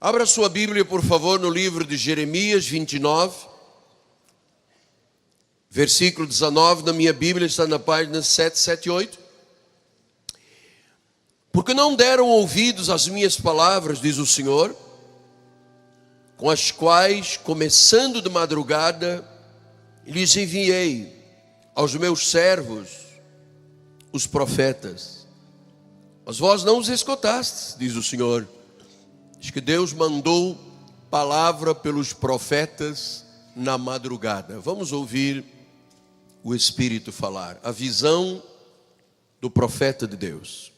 Abra sua Bíblia, por favor, no livro de Jeremias 29, versículo 19, na minha Bíblia está na página 778. Porque não deram ouvidos às minhas palavras, diz o Senhor, com as quais, começando de madrugada, lhes enviei aos meus servos, os profetas. Mas vós não os escutastes, diz o Senhor. Diz que Deus mandou palavra pelos profetas na madrugada. Vamos ouvir o Espírito falar. A visão do profeta de Deus.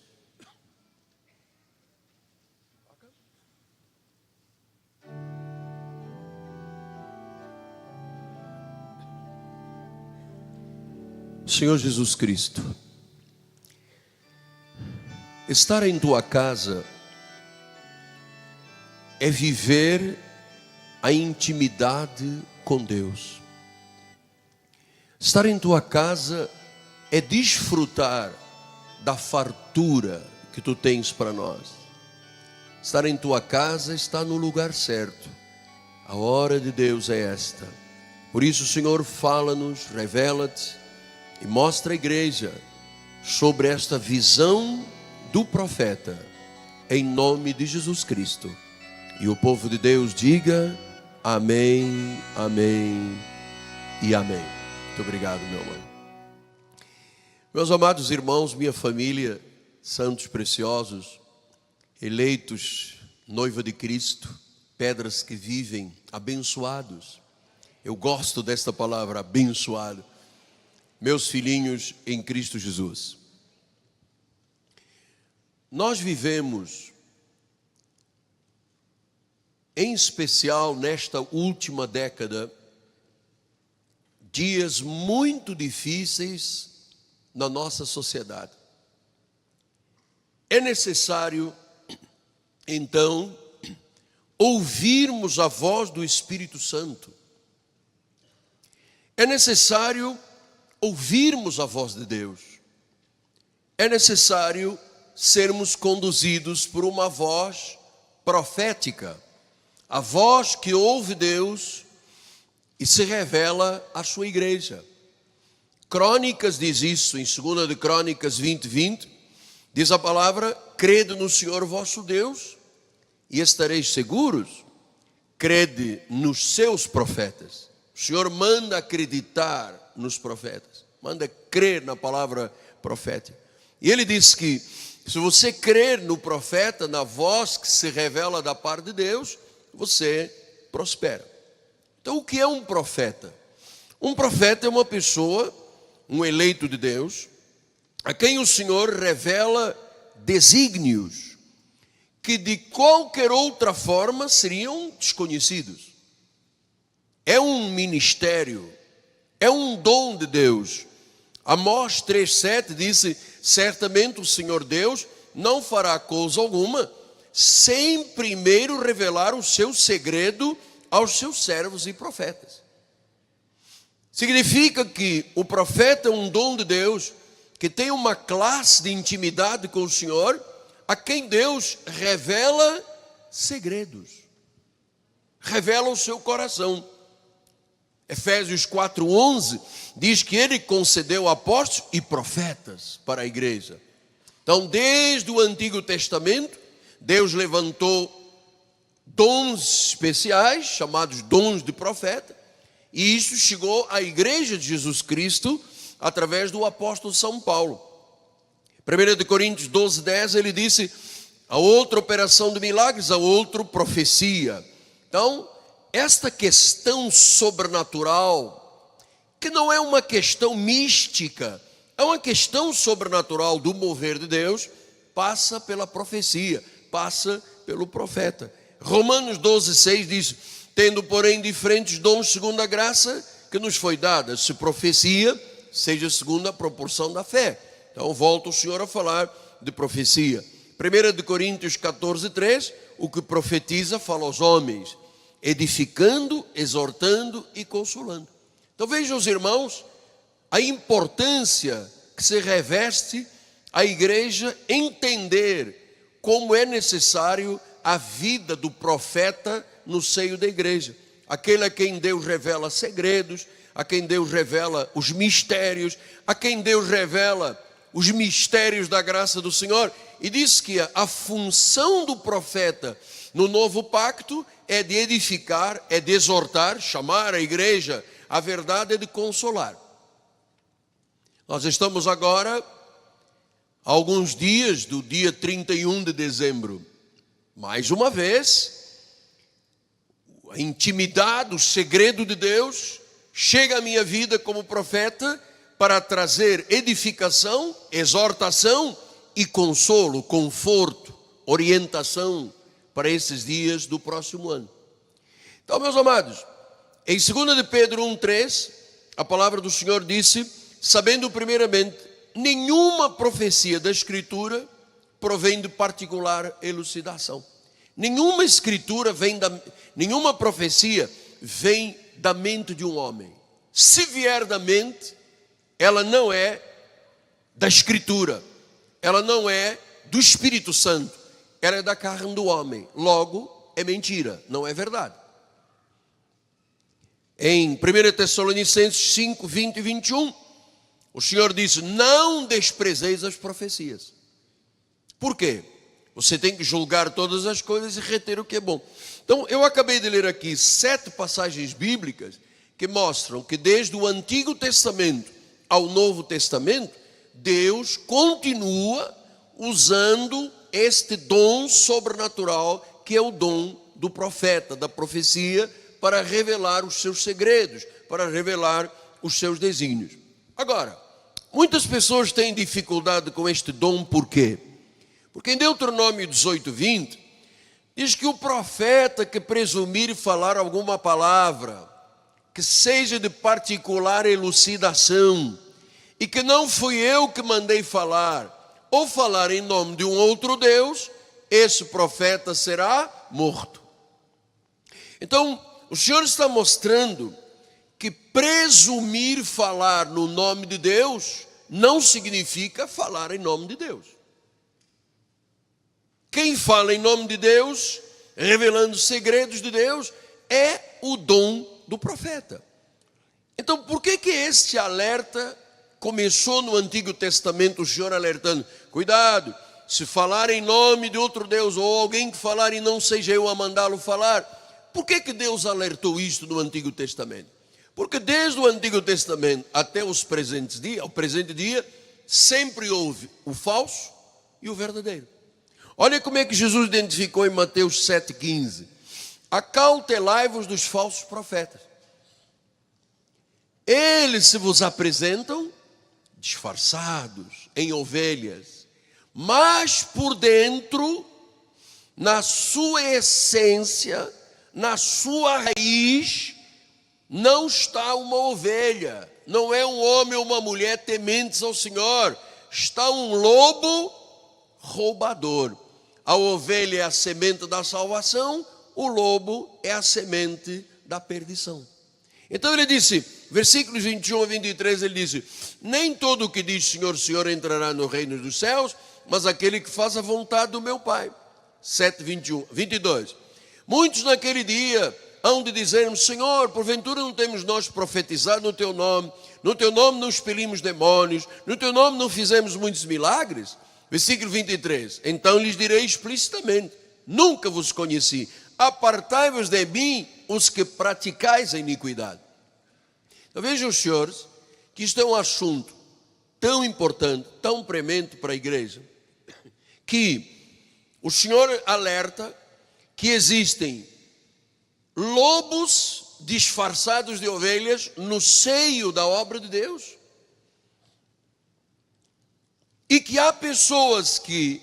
Senhor Jesus Cristo, estar em tua casa é viver a intimidade com Deus. Estar em tua casa é desfrutar da fartura que tu tens para nós. Estar em tua casa está no lugar certo. A hora de Deus é esta. Por isso, Senhor, fala-nos, revela-te e mostra à igreja sobre esta visão do profeta, em nome de Jesus Cristo. E o povo de Deus diga amém, amém e amém. Muito obrigado, meu irmão. Meus amados irmãos, minha família, santos preciosos, eleitos, noiva de Cristo, pedras que vivem, abençoados. Eu gosto desta palavra, abençoado. Meus filhinhos em Cristo Jesus. Nós vivemos, em especial nesta última década, dias muito difíceis na nossa sociedade. É necessário, então, ouvirmos a voz do Espírito Santo. É necessário ouvirmos a voz de Deus. É necessário sermos conduzidos por uma voz profética. A voz que ouve Deus e se revela à sua igreja. Crônicas diz isso, em 2 de Crônicas 20:20, diz a palavra: crede no Senhor vosso Deus e estareis seguros. Crede nos seus profetas. O Senhor manda acreditar nos profetas, manda crer na palavra profética. E ele diz que se você crer no profeta, na voz que se revela da parte de Deus, você prospera. Então, o que é um profeta? Um profeta é uma pessoa, um eleito de Deus, a quem o Senhor revela desígnios que de qualquer outra forma seriam desconhecidos. É um ministério, é um dom de Deus. Amós 3:7 disse: certamente o Senhor Deus não fará coisa alguma sem primeiro revelar o seu segredo aos seus servos e profetas. Significa que o profeta é um dom de Deus, que tem uma classe de intimidade com o Senhor, a quem Deus revela segredos, revela o seu coração. Efésios 4:11 diz que ele concedeu apóstolos e profetas para a igreja. Então, desde o Antigo Testamento, Deus levantou dons especiais, chamados dons de profeta, e isso chegou à igreja de Jesus Cristo através do apóstolo São Paulo. 1 de Coríntios 12:10 ele disse: a outra operação de milagres, a outra profecia. Então, esta questão sobrenatural, que não é uma questão mística, é uma questão sobrenatural do mover de Deus, passa pela profecia, passa pelo profeta. Romanos 12:6 diz: tendo, porém, diferentes dons segundo a graça que nos foi dada, se profecia, seja segundo a proporção da fé. Então volta o Senhor a falar de profecia. 1 de Coríntios 14:3, o que profetiza fala aos homens, edificando, exortando e consolando. Então vejam os irmãos, a importância que se reveste a igreja entender como é necessário a vida do profeta no seio da igreja. Aquele a quem Deus revela segredos, a quem Deus revela os mistérios, a quem Deus revela os mistérios da graça do Senhor. E diz que a função do profeta no novo pacto é de edificar, é de exortar, chamar a igreja à verdade, é de consolar. Nós estamos agora a alguns dias do dia 31 de dezembro. Mais uma vez, a intimidade, o segredo de Deus chega à minha vida como profeta para trazer edificação, exortação e consolo, conforto, orientação para esses dias do próximo ano. Então, meus amados, em 2 de Pedro 1,3, a palavra do Senhor disse: sabendo primeiramente, nenhuma profecia da Escritura provém de particular elucidação. Nenhuma escritura nenhuma profecia vem da mente de um homem. Se vier da mente, ela não é da Escritura, ela não é do Espírito Santo, ela é da carne do homem. Logo, é mentira, não é verdade. Em 1 Tessalonicenses 5, 20 e 21, o Senhor disse: não desprezeis as profecias. Por quê? Você tem que julgar todas as coisas e reter o que é bom. Então, eu acabei de ler aqui 7 passagens bíblicas que mostram que desde o Antigo Testamento ao Novo Testamento, Deus continua usando este dom sobrenatural, que é o dom do profeta, da profecia, para revelar os seus segredos, para revelar os seus desígnios. Agora, muitas pessoas têm dificuldade com este dom, por quê? Porque em Deuteronômio 18, 20, diz que o profeta que presumir falar alguma palavra, que seja de particular elucidação, e que não fui eu que mandei falar, ou falar em nome de um outro Deus, esse profeta será morto. Então, o Senhor está mostrando que presumir falar no nome de Deus não significa falar em nome de Deus. Quem fala em nome de Deus, revelando segredos de Deus, é o dom do profeta. Então, por que este alerta começou no Antigo Testamento, o Senhor alertando: cuidado, se falar em nome de outro Deus, ou alguém que falar e não seja eu a mandá-lo falar? Por que Deus alertou isto no Antigo Testamento? Porque desde o Antigo Testamento até o presente dia, sempre houve o falso e o verdadeiro. Olha como é que Jesus identificou em Mateus 7,15. Acautelai-vos dos falsos profetas. Eles se vos apresentam disfarçados em ovelhas, mas por dentro, na sua essência, na sua raiz, não está uma ovelha, não é um homem ou uma mulher tementes ao Senhor, está um lobo roubador. A ovelha é a semente da salvação, o lobo é a semente da perdição. Então ele disse, versículos 21 a 23, ele disse: nem todo o que diz Senhor, Senhor entrará no reino dos céus, mas aquele que faz a vontade do meu Pai. 7, 21, 22. Muitos naquele dia hão de dizer-me: Senhor, porventura não temos nós profetizado no teu nome não expelimos demónios, no teu nome não fizemos muitos milagres? Versículo 23, então lhes direi explicitamente: nunca vos conheci, apartai-vos de mim, os que praticais a iniquidade. Então vejam os senhores, que isto é um assunto tão importante, tão premente para a igreja, que o Senhor alerta que existem lobos disfarçados de ovelhas no seio da obra de Deus. E que há pessoas que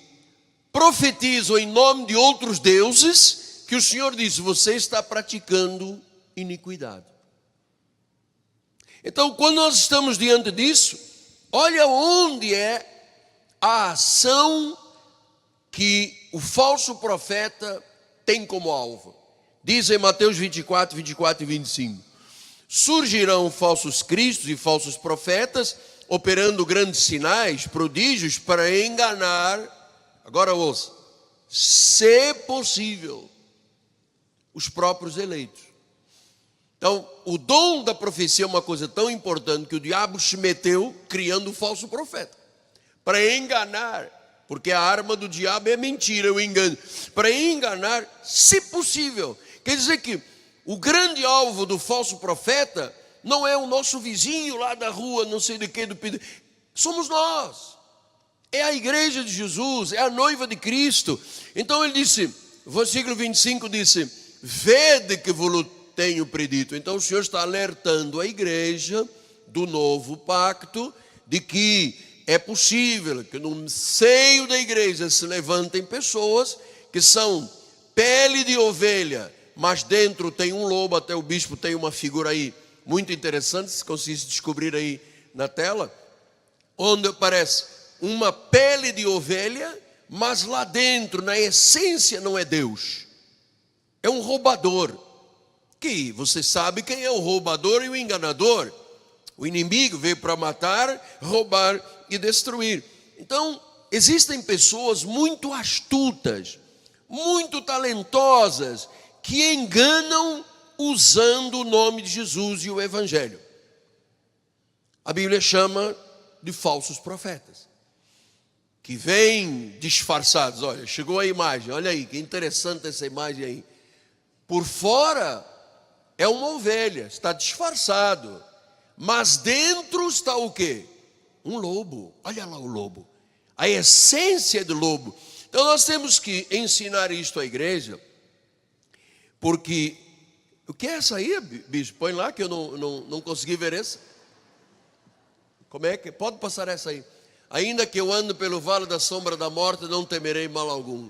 profetizam em nome de outros deuses, que o Senhor diz: você está praticando iniquidade. Então, quando nós estamos diante disso, olha onde é a ação que o falso profeta tem como alvo. Diz em Mateus 24, 24 e 25: surgirão falsos cristos e falsos profetas, operando grandes sinais, prodígios, para enganar, agora ouça, se possível, os próprios eleitos. Então, o dom da profecia é uma coisa tão importante que o diabo se meteu criando um falso profeta, para enganar, porque a arma do diabo é mentira, o engano, para enganar, se possível. Quer dizer que o grande alvo do falso profeta não é o nosso vizinho lá da rua, não sei de que, somos nós. É a igreja de Jesus, é a noiva de Cristo. Então ele disse, versículo 25 disse, vede que vos tenho predito. Então o Senhor está alertando a igreja do novo pacto de que é possível que no seio da igreja se levantem pessoas que são pele de ovelha, mas dentro tem um lobo. Até o bispo tem uma figura aí muito interessante, se conseguisse descobrir aí na tela, onde aparece uma pele de ovelha, mas lá dentro, na essência, não é Deus. É um roubador. Que você sabe quem é o roubador e o enganador. O inimigo veio para matar, roubar e destruir. Então, existem pessoas muito astutas, muito talentosas, que enganam usando o nome de Jesus e o Evangelho. A Bíblia chama de falsos profetas, que vêm disfarçados. Olha, chegou a imagem, olha aí, que interessante essa imagem aí. Por fora é uma ovelha, está disfarçado, mas dentro está o quê? Um lobo. Olha lá o lobo, a essência do lobo. Então nós temos que ensinar isto à igreja, porque o que é essa aí, bicho? Põe lá que eu não consegui ver essa. Como é que pode passar essa aí? Ainda que eu ande pelo vale da sombra da morte, não temerei mal algum.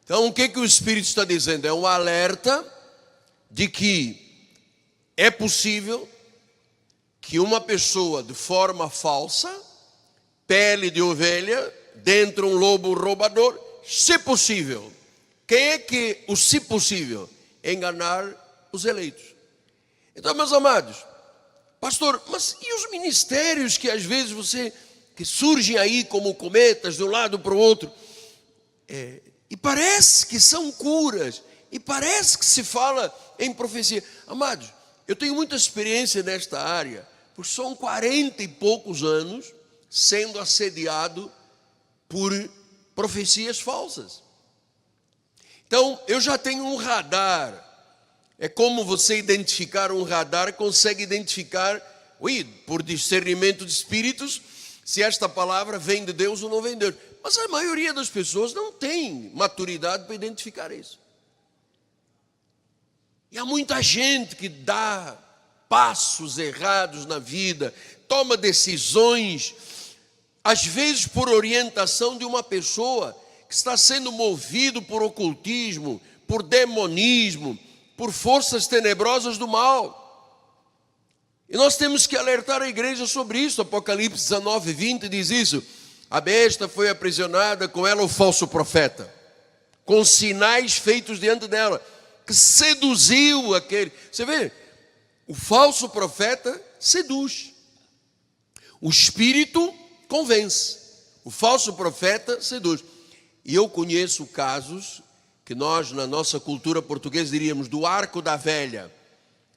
Então o que o Espírito está dizendo? É um alerta de que é possível que uma pessoa de forma falsa, pele de ovelha, dentro um lobo roubador, se possível. Quem é que o se possível? Enganar os eleitos. Então, meus amados, pastor, mas e os ministérios que às vezes que surgem aí como cometas de um lado para o outro, e parece que são curas, e parece que se fala em profecia. Amados, eu tenho muita experiência nesta área, porque são 40 e poucos anos sendo assediado por profecias falsas. Então, eu já tenho um radar. É como você identificar um radar, consegue identificar, por discernimento de espíritos, se esta palavra vem de Deus ou não vem de Deus. Mas a maioria das pessoas não tem maturidade para identificar isso. E há muita gente que dá passos errados na vida, toma decisões, às vezes por orientação de uma pessoa que está sendo movido por ocultismo, por demonismo, por forças tenebrosas do mal. E nós temos que alertar a igreja sobre isso. Apocalipse 19, 20 diz isso. A besta foi aprisionada, com ela o falso profeta, com sinais feitos diante dela, que seduziu aquele. Você vê, o falso profeta seduz, o espírito convence, o falso profeta seduz. E eu conheço casos que nós, na nossa cultura portuguesa, diríamos do arco da velha.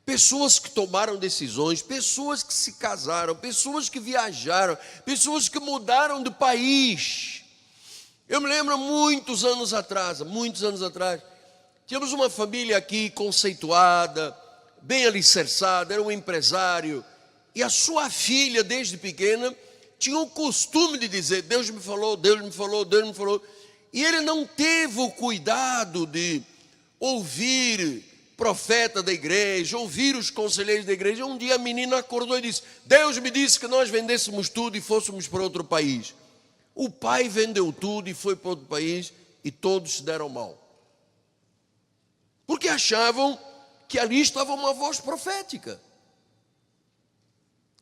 Pessoas que tomaram decisões, pessoas que se casaram, pessoas que viajaram, pessoas que mudaram de país. Eu me lembro muitos anos atrás, tínhamos uma família aqui conceituada, bem alicerçada, era um empresário, e a sua filha, desde pequena, tinha o costume de dizer, Deus me falou, Deus me falou, Deus me falou. E ele não teve o cuidado de ouvir profeta da igreja, ouvir os conselheiros da igreja. Um dia a menina acordou e disse, Deus me disse que nós vendêssemos tudo e fôssemos para outro país. O pai vendeu tudo e foi para outro país e todos se deram mal. Porque achavam que ali estava uma voz profética.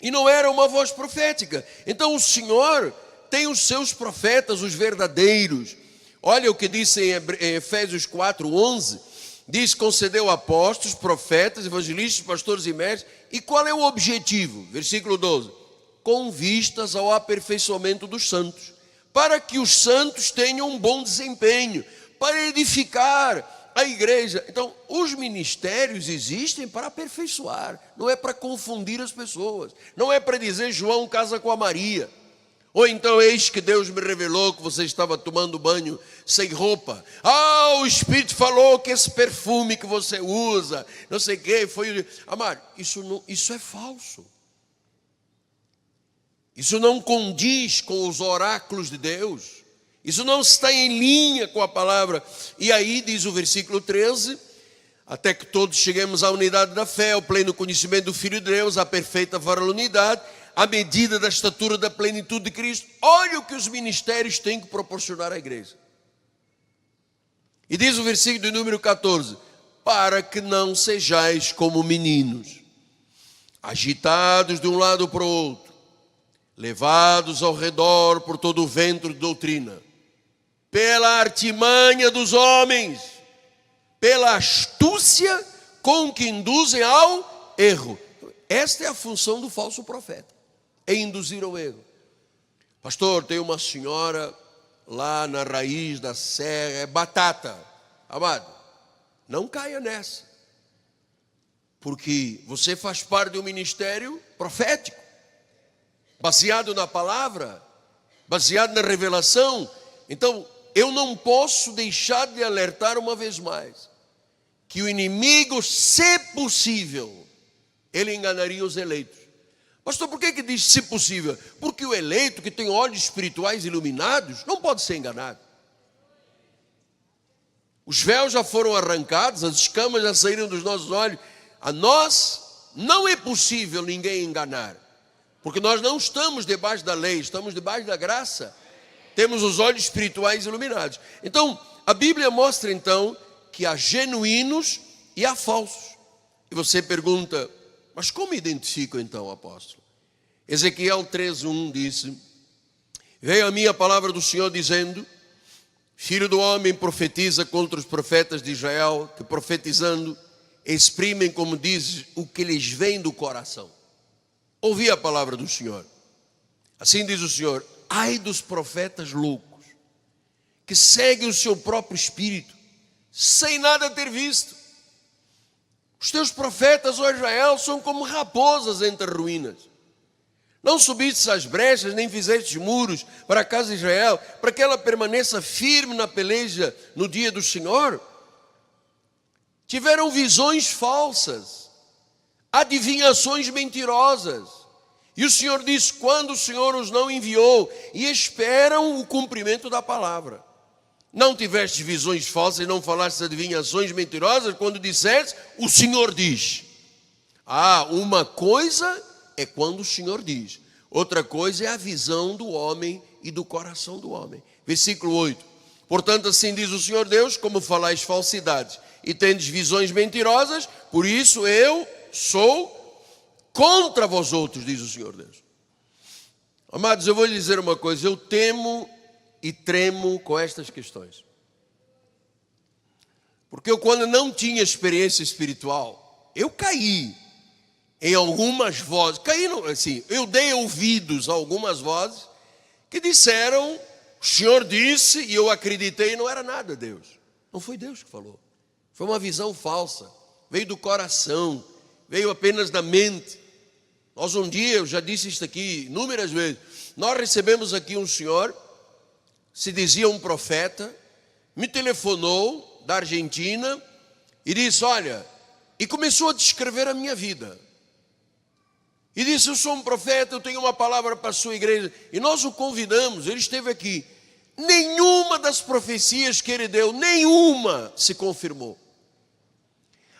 E não era uma voz profética. Então o Senhor tem os seus profetas, os verdadeiros. Olha o que diz em Efésios 4, 11. Diz, concedeu apóstolos, profetas, evangelistas, pastores e mestres. E qual é o objetivo? Versículo 12. Com vistas ao aperfeiçoamento dos santos, para que os santos tenham um bom desempenho, para edificar a igreja. Então, os ministérios existem para aperfeiçoar, não é para confundir as pessoas, não é para dizer João casa com a Maria, ou então eis que Deus me revelou que você estava tomando banho sem roupa. O Espírito falou que esse perfume que você usa, não sei o que, foi... Amado, isso é falso. Isso não condiz com os oráculos de Deus. Isso não está em linha com a palavra. E aí diz o versículo 13, até que todos cheguemos à unidade da fé, ao pleno conhecimento do Filho de Deus, à perfeita varonilidade, à medida da estatura da plenitude de Cristo. Olha o que os ministérios têm que proporcionar à igreja. E diz o versículo de número 14, para que não sejais como meninos, agitados de um lado para o outro, levados ao redor por todo o vento de doutrina, pela artimanha dos homens, pela astúcia com que induzem ao erro. Esta é a função do falso profeta, é induzir ao erro. Pastor, tem uma senhora lá na raiz da serra, é batata. Amado, não caia nessa, porque você faz parte de um ministério profético, baseado na palavra, baseado na revelação. Então, eu não posso deixar de alertar uma vez mais, que o inimigo, se possível, ele enganaria os eleitos. Pastor, por que diz se possível? Porque o eleito que tem olhos espirituais iluminados não pode ser enganado. Os véus já foram arrancados, as escamas já saíram dos nossos olhos. A nós não é possível ninguém enganar, porque nós não estamos debaixo da lei, estamos debaixo da graça. Temos os olhos espirituais iluminados. Então, a Bíblia mostra então que há genuínos e há falsos. E você pergunta, mas como identifico então, apóstolo? Ezequiel 3:1 disse, veio a mim a palavra do Senhor dizendo, filho do homem, profetiza contra os profetas de Israel, que profetizando, exprimem, como diz, o que lhes vem do coração. Ouvi a palavra do Senhor. Assim diz o Senhor, ai dos profetas loucos, que seguem o seu próprio espírito, sem nada ter visto. Os teus profetas, ó Israel, são como raposas entre ruínas. Não subistes às brechas, nem fizestes muros para a casa de Israel, para que ela permaneça firme na peleja no dia do Senhor. Tiveram visões falsas, adivinhações mentirosas. E o Senhor diz, quando o Senhor os não enviou, e esperam o cumprimento da palavra. Não tiveste visões falsas e não falaste adivinhações mentirosas, quando disseste, o Senhor diz. Uma coisa é quando o Senhor diz. Outra coisa é a visão do homem e do coração do homem. Versículo 8. Portanto, assim diz o Senhor Deus, como falais falsidades e tendes visões mentirosas, por isso eu sou contra vós outros, diz o Senhor Deus. Amados, eu vou lhe dizer uma coisa, eu temo e tremo com estas questões. Porque eu, quando não tinha experiência espiritual, eu caí em algumas vozes, eu dei ouvidos a algumas vozes que disseram, o Senhor disse, e eu acreditei, não era nada Deus. Não foi Deus que falou. Foi uma visão falsa, veio do coração, veio apenas da mente. Nós um dia, eu já disse isso aqui inúmeras vezes, nós recebemos aqui um senhor, se dizia um profeta, me telefonou da Argentina e disse, olha, e começou a descrever a minha vida. E disse, eu sou um profeta, eu tenho uma palavra para a sua igreja. E nós o convidamos, ele esteve aqui. Nenhuma das profecias que ele deu, nenhuma se confirmou.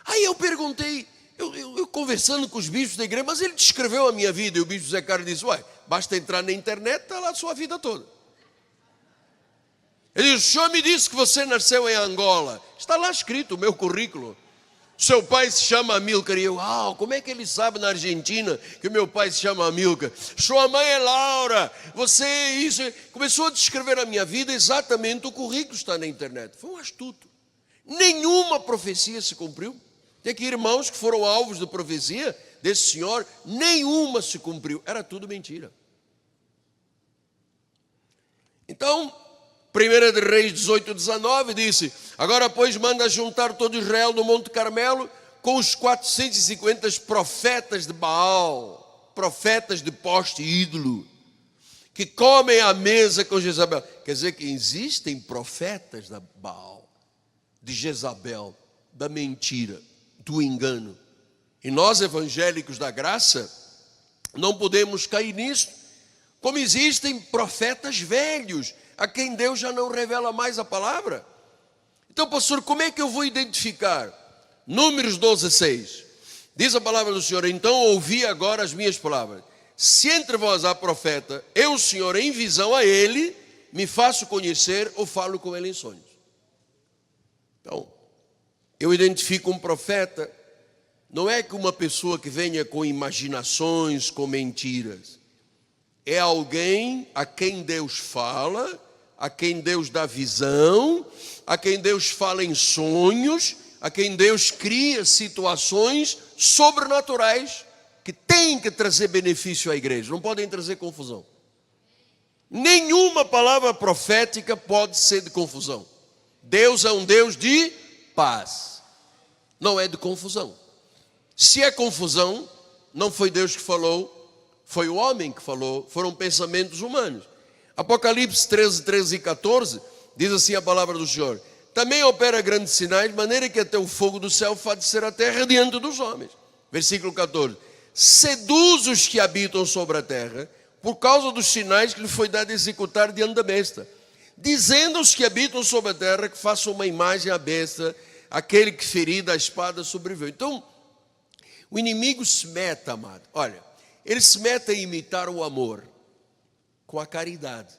Aí eu perguntei, eu conversando com os bispos da igreja, mas ele descreveu a minha vida. E o bispo Zé Carlos disse, basta entrar na internet, está lá a sua vida toda. Ele disse, o senhor me disse que você nasceu em Angola. Está lá escrito o meu currículo. Seu pai se chama Amílcar. E eu, como é que ele sabe na Argentina que o meu pai se chama Amílcar? Sua mãe é Laura, você isso. Começou a descrever a minha vida, exatamente o currículo está na internet. Foi um astuto. Nenhuma profecia se cumpriu. Tem aqui irmãos que foram alvos de profecia desse senhor, nenhuma se cumpriu. Era tudo mentira. Então, 1 de Reis 18:19 disse: agora, pois, manda juntar todo Israel no Monte Carmelo com os 450 profetas de Baal, profetas de poste ídolo, que comem à mesa com Jezabel. Quer dizer que existem profetas da Baal, de Jezabel, da mentira, do engano. E nós, evangélicos da graça, não podemos cair nisso. Como existem profetas velhos, a quem Deus já não revela mais a palavra. Então, pastor, como é que eu vou identificar? Números 12:6. Diz a palavra do Senhor: então ouvi agora as minhas palavras. Se entre vós há profeta, eu, Senhor, em visão a ele, me faço conhecer ou falo com ele em sonhos. Então, eu identifico um profeta, não é que uma pessoa que venha com imaginações, com mentiras. É alguém a quem Deus fala, a quem Deus dá visão, a quem Deus fala em sonhos, a quem Deus cria situações sobrenaturais que têm que trazer benefício à igreja, não podem trazer confusão. Nenhuma palavra profética pode ser de confusão. Deus é um Deus de paz, não é de confusão. Se é confusão, não foi Deus que falou, foi o homem que falou, foram pensamentos humanos. Apocalipse 13 e 14, diz assim a palavra do Senhor: também opera grandes sinais, de maneira que até o fogo do céu faz descer a terra diante dos homens. Versículo 14: seduz os que habitam sobre a terra, por causa dos sinais que lhe foi dado executar diante da besta, dizendo aos que habitam sobre a terra que façam uma imagem à besta, aquele que ferido a espada sobreviveu. Então, o inimigo se mete, amado, olha, ele se mete a imitar o amor com a caridade.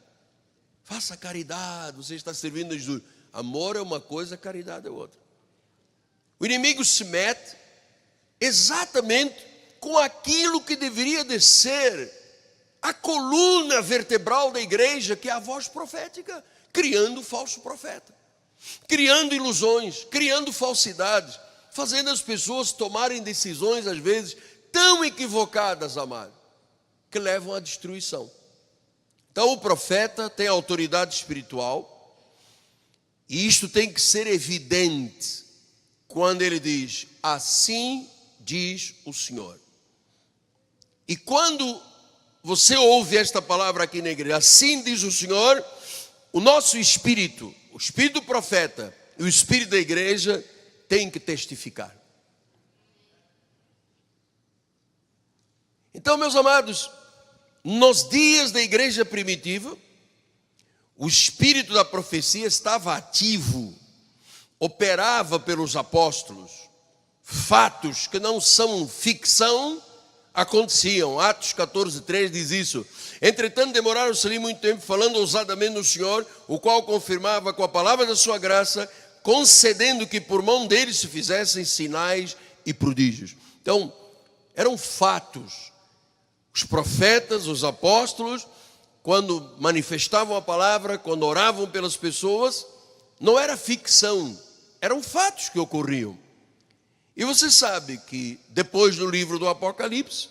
Faça caridade, você está servindo a Jesus. Amor é uma coisa, caridade é outra. O inimigo se mete exatamente com aquilo que deveria de ser a coluna vertebral da igreja, que é a voz profética, criando falso profeta, criando ilusões, criando falsidades, fazendo as pessoas tomarem decisões, às vezes, tão equivocadas, amado, que levam à destruição. Então, o profeta tem autoridade espiritual, e isto tem que ser evidente quando ele diz: assim diz o Senhor. E quando você ouve esta palavra aqui na igreja, assim diz o Senhor, o nosso espírito, o espírito do profeta e o espírito da igreja tem que testificar. Então, meus amados, nos dias da igreja primitiva, o espírito da profecia estava ativo, operava pelos apóstolos. Fatos que não são ficção aconteciam. Atos 14:3 diz isso. Entretanto, demoraram-se ali muito tempo, falando ousadamente no Senhor, o qual confirmava com a palavra da sua graça, concedendo que por mão deles se fizessem sinais e prodígios. Então, eram fatos. Os profetas, os apóstolos, quando manifestavam a palavra, quando oravam pelas pessoas, não era ficção, eram fatos que ocorriam. E você sabe que depois do livro do Apocalipse,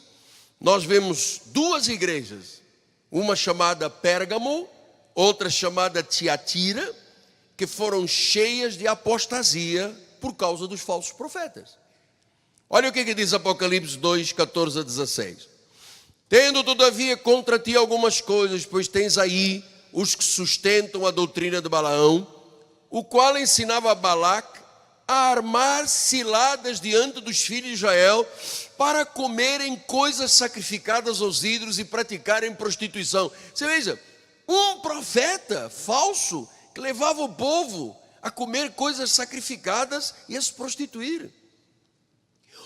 nós vemos duas igrejas, uma chamada Pérgamo, outra chamada Tiatira, que foram cheias de apostasia por causa dos falsos profetas. Olha o que diz Apocalipse 2:14-16. Tendo todavia contra ti algumas coisas, pois tens aí os que sustentam a doutrina de Balaão, o qual ensinava a Balaque a armar ciladas diante dos filhos de Israel para comerem coisas sacrificadas aos ídolos e praticarem prostituição. Você veja, um profeta falso que levava o povo a comer coisas sacrificadas e a se prostituir.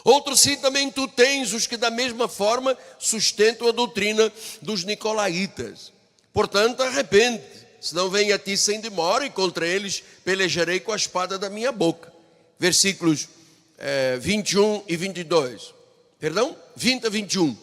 Outro sim, também tu tens os que da mesma forma sustentam a doutrina dos nicolaítas. Portanto, arrepende, senão vem a ti sem demora, e contra eles pelejarei com a espada da minha boca. Versículos 21 e 22. Perdão? 20 a 21.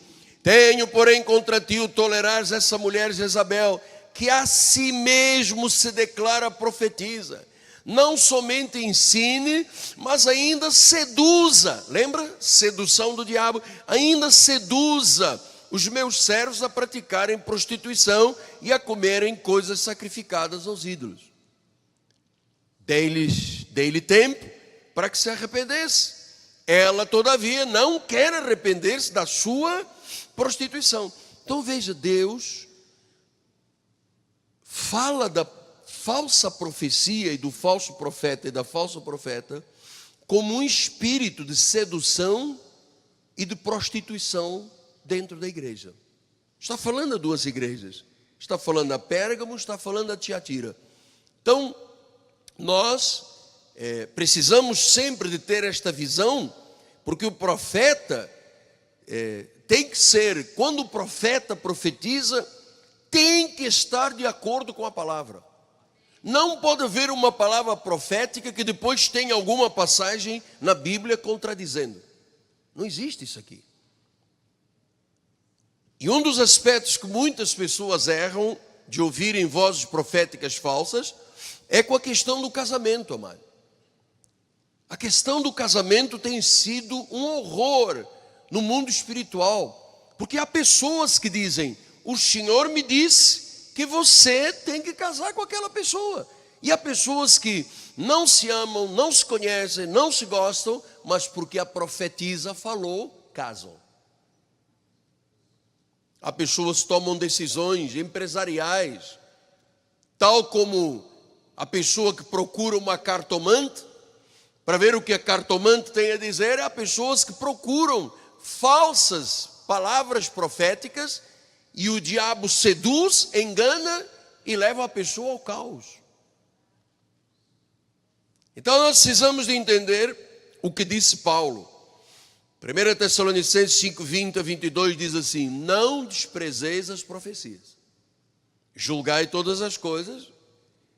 Tenho, porém, contra ti o tolerares essa mulher Jezabel, que a si mesmo se declara profetiza. Não somente ensine, mas ainda seduza. Lembra? Sedução do diabo. Ainda seduza os meus servos a praticarem prostituição e a comerem coisas sacrificadas aos ídolos. Dei-lhe tempo para que se arrependesse. Ela, todavia, não quer arrepender-se da sua prostituição. Então veja, Deus fala da falsa profecia e do falso profeta e da falsa profeta como um espírito de sedução e de prostituição dentro da igreja. Está falando a duas igrejas. Está falando a Pérgamo, está falando a Tiatira. Então, nós precisamos sempre de ter esta visão, porque o profeta tem que ser, quando o profeta profetiza, tem que estar de acordo com a palavra. Não pode haver uma palavra profética que depois tenha alguma passagem na Bíblia contradizendo. Não existe isso aqui. E um dos aspectos que muitas pessoas erram de ouvirem vozes proféticas falsas é com a questão do casamento, amado. A questão do casamento tem sido um horror no mundo espiritual, porque há pessoas que dizem: o Senhor me disse que você tem que casar com aquela pessoa. E há pessoas que não se amam, não se conhecem, não se gostam, mas porque a profetisa falou, casam. Há pessoas que tomam decisões empresariais, tal como a pessoa que procura uma cartomante, para ver o que a cartomante tem a dizer. Há pessoas que procuram falsas palavras proféticas e o diabo seduz, engana e leva a pessoa ao caos. Então nós precisamos de entender o que disse Paulo. 1 Tessalonicenses 5:20-22 diz assim: não desprezeis as profecias, julgai todas as coisas,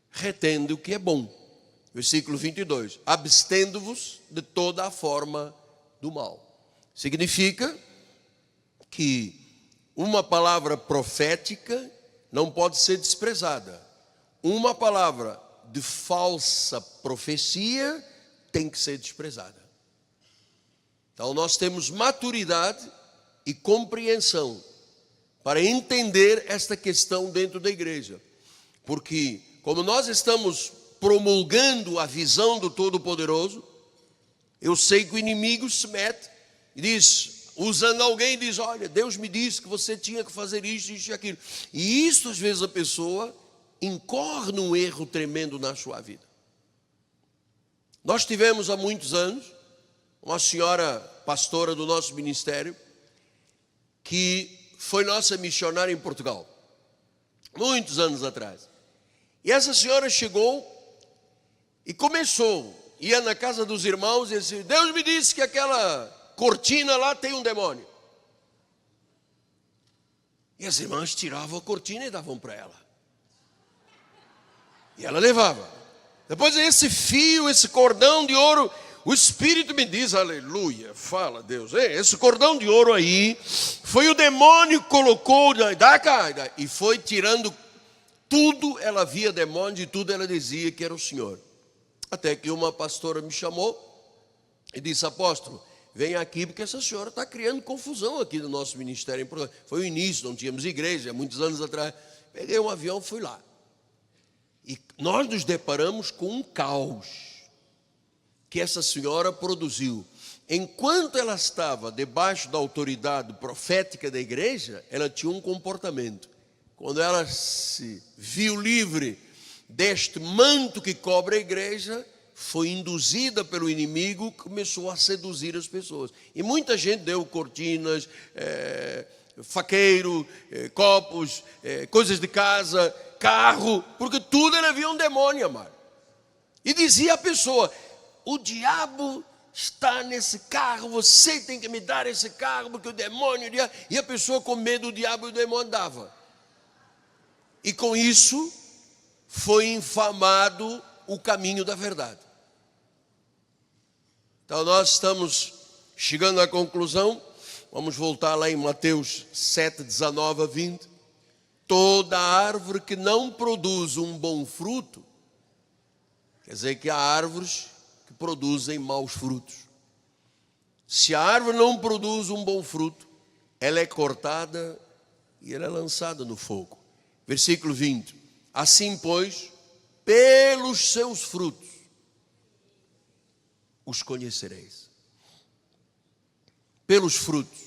retende o que é bom. Versículo 22, abstendo-vos de toda a forma do mal. Significa que uma palavra profética não pode ser desprezada. Uma palavra de falsa profecia tem que ser desprezada. Então nós temos maturidade e compreensão para entender esta questão dentro da igreja. Porque como nós estamos promulgando a visão do Todo-Poderoso, eu sei que o inimigo se mete e diz, usando alguém, diz: olha, Deus me disse que você tinha que fazer isso, isso e aquilo. E isso às vezes a pessoa incorre num erro tremendo na sua vida. Nós tivemos há muitos anos uma senhora pastora do nosso ministério que foi nossa missionária em Portugal, muitos anos atrás. E essa senhora chegou e começou, ia na casa dos irmãos e disse: Deus me disse que aquela cortina lá tem um demônio. E as irmãs tiravam a cortina e davam para ela. E ela levava. Depois esse fio, esse cordão de ouro, o Espírito me diz, aleluia, fala Deus, esse cordão de ouro aí, foi o demônio que colocou, e foi tirando tudo, ela via demônio, e tudo ela dizia que era o Senhor. Até que uma pastora me chamou e disse: apóstolo, vem aqui porque essa senhora está criando confusão aqui no nosso ministério. Foi o início, não tínhamos igreja, muitos anos atrás. Peguei um avião, fui lá. E nós nos deparamos com um caos que essa senhora produziu. Enquanto ela estava debaixo da autoridade profética da igreja, ela tinha um comportamento. Quando ela se viu livre deste manto que cobre a igreja, foi induzida pelo inimigo, começou a seduzir as pessoas. E muita gente deu cortinas, faqueiro, copos, coisas de casa, carro, porque tudo ela via um demônio, amado. E dizia a pessoa: o diabo está nesse carro, você tem que me dar esse carro, porque o demônio... E a pessoa com medo do diabo e do demônio dava. E com isso foi infamado o caminho da verdade. Então nós estamos chegando à conclusão. Vamos voltar lá em Mateus 7:19-20. Toda árvore que não produz um bom fruto, quer dizer que há árvores que produzem maus frutos. Se a árvore não produz um bom fruto, ela é cortada e ela é lançada no fogo. Versículo 20. Assim, pois, pelos seus frutos os conhecereis. Pelos frutos.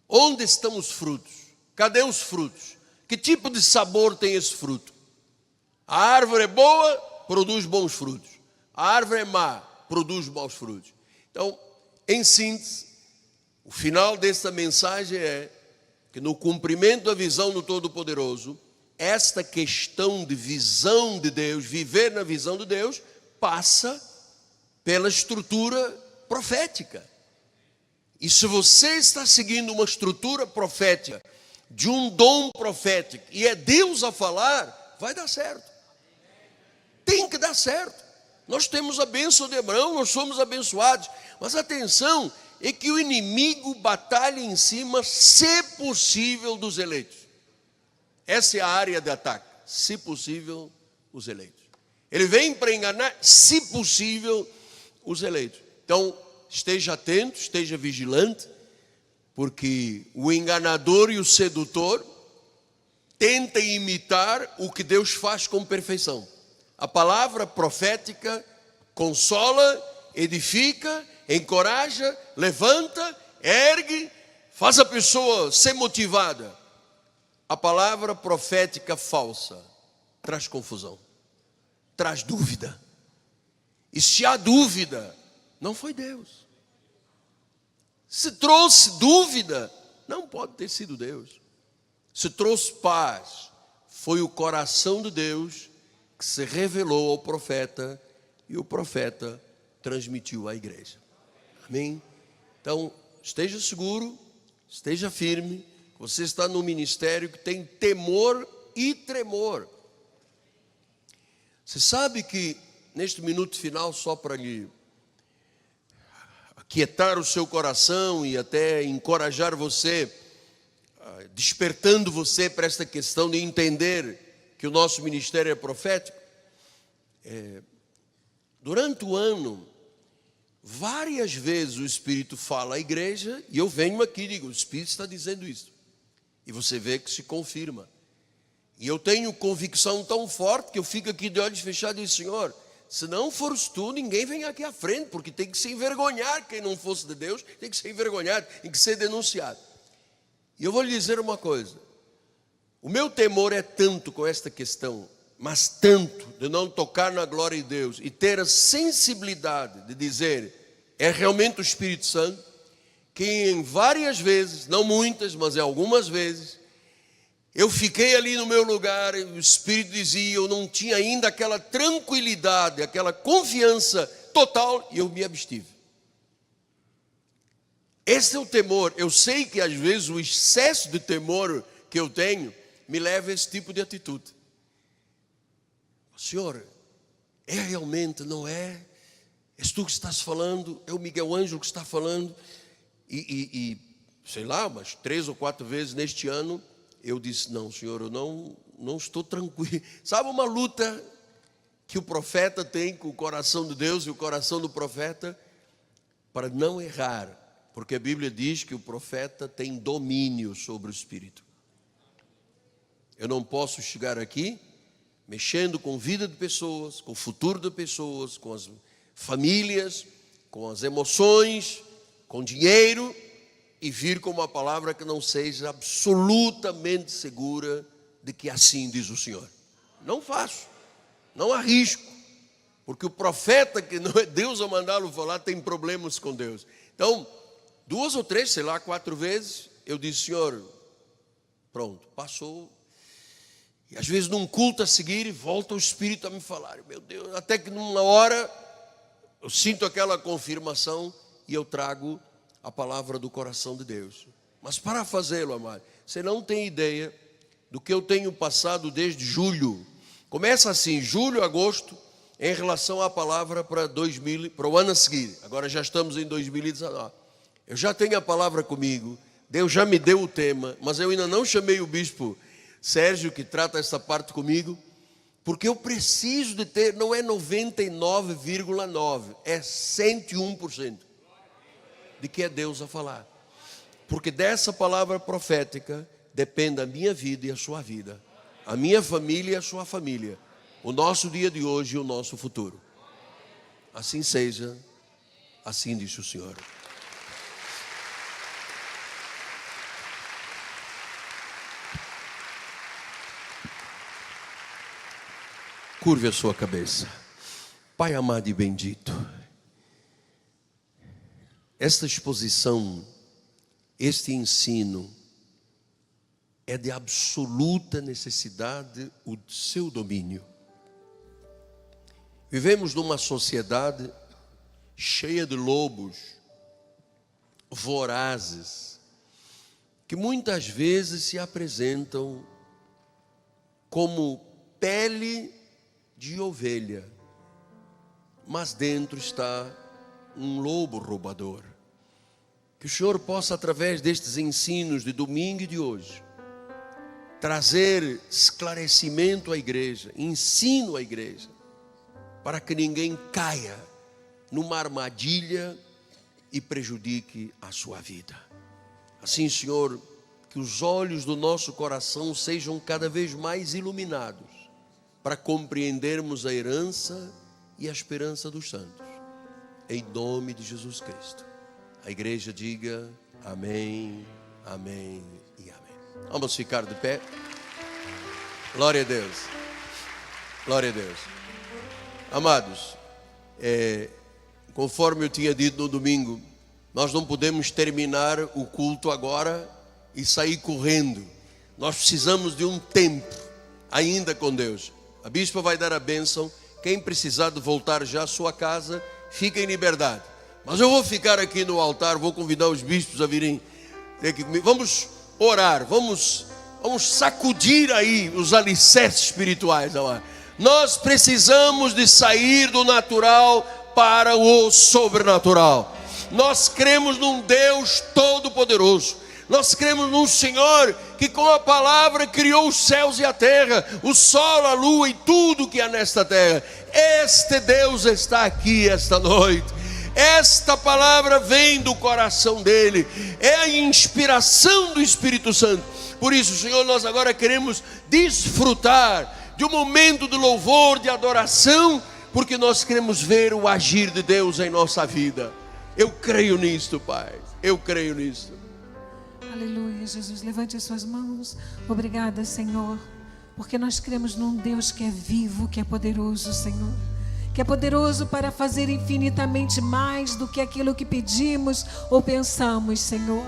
Onde estão os frutos? Cadê os frutos? Que tipo de sabor tem esse fruto? A árvore é boa, produz bons frutos. A árvore é má, produz maus frutos. Então, em síntese, o final desta mensagem é que no cumprimento da visão do Todo-Poderoso, esta questão de visão de Deus, viver na visão de Deus, passa pela estrutura profética. E se você está seguindo uma estrutura profética, de um dom profético, e é Deus a falar, vai dar certo. Tem que dar certo. Nós temos a bênção de Abraão, nós somos abençoados. Mas atenção, é que o inimigo batalha em cima, se possível, dos eleitos. Essa é a área de ataque. Se possível, os eleitos. Ele vem para enganar, se possível, os eleitos. Então, esteja atento, esteja vigilante, porque o enganador e o sedutor tentam imitar o que Deus faz com perfeição. A palavra profética consola, edifica, encoraja, levanta, ergue, faz a pessoa ser motivada. A palavra profética falsa traz confusão, traz dúvida. E se há dúvida, não foi Deus. Se trouxe dúvida, não pode ter sido Deus. Se trouxe paz, foi o coração de Deus que se revelou ao profeta e o profeta transmitiu à igreja. Amém? Então, esteja seguro, esteja firme. Você está no ministério que tem temor e tremor. Você sabe que neste minuto final, só para lhe aquietar o seu coração e até encorajar você, despertando você para esta questão de entender que o nosso ministério é profético. Durante o ano, várias vezes o Espírito fala à igreja e eu venho aqui e digo, o Espírito está dizendo isso. E você vê que se confirma. E eu tenho convicção tão forte que eu fico aqui de olhos fechados e digo, Senhor, se não fores tu, ninguém vem aqui à frente, porque tem que se envergonhar. Quem não fosse de Deus, tem que ser envergonhado, tem que ser denunciado. E eu vou lhe dizer uma coisa. O meu temor é tanto com esta questão, mas tanto de não tocar na glória de Deus e ter a sensibilidade de dizer, é realmente o Espírito Santo, que em várias vezes, não muitas, mas em algumas vezes, eu fiquei ali no meu lugar e o Espírito dizia, eu não tinha ainda aquela tranquilidade, aquela confiança total e eu me abstive. Esse é o temor. Eu sei que às vezes o excesso de temor que eu tenho me leva a esse tipo de atitude. Senhor, é realmente, não é? És tu que estás falando, é o Miguel Ângelo que está falando. E sei lá, umas 3 ou 4 vezes neste ano, eu disse, não, Senhor, eu não estou tranquilo. Sabe uma luta que o profeta tem com o coração de Deus e o coração do profeta? Para não errar, porque a Bíblia diz que o profeta tem domínio sobre o Espírito. Eu não posso chegar aqui mexendo com a vida de pessoas, com o futuro de pessoas, com as famílias, com as emoções, com dinheiro, e vir com uma palavra que não seja absolutamente segura de que assim diz o Senhor. Não faço, não arrisco, porque o profeta que não é Deus a mandá-lo falar tem problemas com Deus. Então, 2 ou 3, sei lá, 4 vezes, eu disse, Senhor, pronto, passou. E às vezes num culto a seguir, volta o Espírito a me falar, meu Deus, até que numa hora eu sinto aquela confirmação e eu trago a palavra do coração de Deus. Mas para fazê-lo, amado, você não tem ideia do que eu tenho passado desde julho. Começa assim, julho, agosto, em relação à palavra para o ano a seguir. Agora já estamos em 2019. Eu já tenho a palavra comigo, Deus já me deu o tema, mas eu ainda não chamei o bispo Sérgio, que trata essa parte comigo, porque eu preciso de ter, não é 99,9%, é 101%. De que é Deus a falar. porque dessa palavra profética depende a minha vida e a sua vida, a minha família e a sua família, o nosso dia de hoje e o nosso futuro. Assim seja, assim disse o Senhor. Curve a sua cabeça. Pai amado e bendito, esta exposição, este ensino é de absoluta necessidade o seu domínio. Vivemos numa sociedade cheia de lobos vorazes, que muitas vezes se apresentam como pele de ovelha, mas dentro está um lobo roubador. Que o Senhor possa, através destes ensinos de domingo e de hoje, trazer esclarecimento à igreja, ensino à igreja, para que ninguém caia numa armadilha e prejudique a sua vida. Assim, Senhor, que os olhos do nosso coração sejam cada vez mais iluminados, para compreendermos a herança e a esperança dos santos. Em nome de Jesus Cristo. A igreja diga amém, amém e amém. Vamos ficar de pé. Glória a Deus. Glória a Deus. Amados, conforme eu tinha dito no domingo, nós não podemos terminar o culto agora e sair correndo. Nós precisamos de um tempo ainda com Deus. A bispa vai dar a bênção. Quem precisar de voltar já à sua casa, fica em liberdade. Mas eu vou ficar aqui no altar, vou convidar os bispos a virem aqui comigo. Vamos orar, vamos sacudir aí os alicerces espirituais. Nós precisamos de sair do natural para o sobrenatural. Nós cremos num Deus todo-poderoso. Nós cremos num Senhor que com a palavra criou os céus e a terra, o sol, a lua e tudo que há nesta terra. Este Deus está aqui esta noite. Esta palavra vem do coração dele, é a inspiração do Espírito Santo. Por isso, Senhor, nós agora queremos desfrutar de um momento de louvor, de adoração, porque nós queremos ver o agir de Deus em nossa vida. Eu creio nisto, Pai, eu creio nisto. Aleluia, Jesus, levante as suas mãos. Obrigada, Senhor, porque nós cremos num Deus que é vivo, que é poderoso, Senhor, que é poderoso para fazer infinitamente mais do que aquilo que pedimos ou pensamos, Senhor.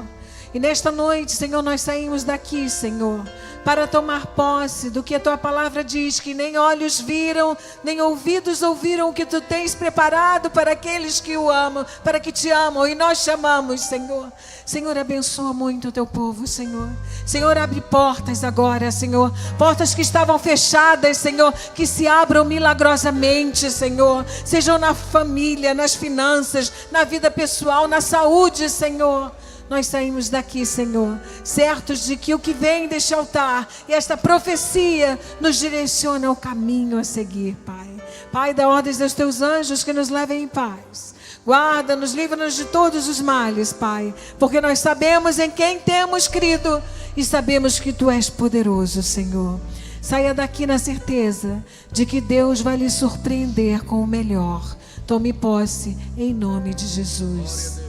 E nesta noite, Senhor, nós saímos daqui, Senhor, para tomar posse do que a Tua palavra diz, que nem olhos viram, nem ouvidos ouviram o que Tu tens preparado para aqueles que o amam, para que Te amam, e nós chamamos, Senhor. Senhor, abençoa muito o Teu povo, Senhor. Senhor, abre portas agora, Senhor, portas que estavam fechadas, Senhor, que se abram milagrosamente, Senhor, sejam na família, nas finanças, na vida pessoal, na saúde, Senhor. Nós saímos daqui, Senhor, certos de que o que vem deste altar e esta profecia nos direciona ao caminho a seguir, Pai. Pai, dá ordens aos Teus anjos que nos levem em paz. Guarda-nos, livra-nos de todos os males, Pai, porque nós sabemos em quem temos crido e sabemos que Tu és poderoso, Senhor. Saia daqui na certeza de que Deus vai lhe surpreender com o melhor. Tome posse em nome de Jesus.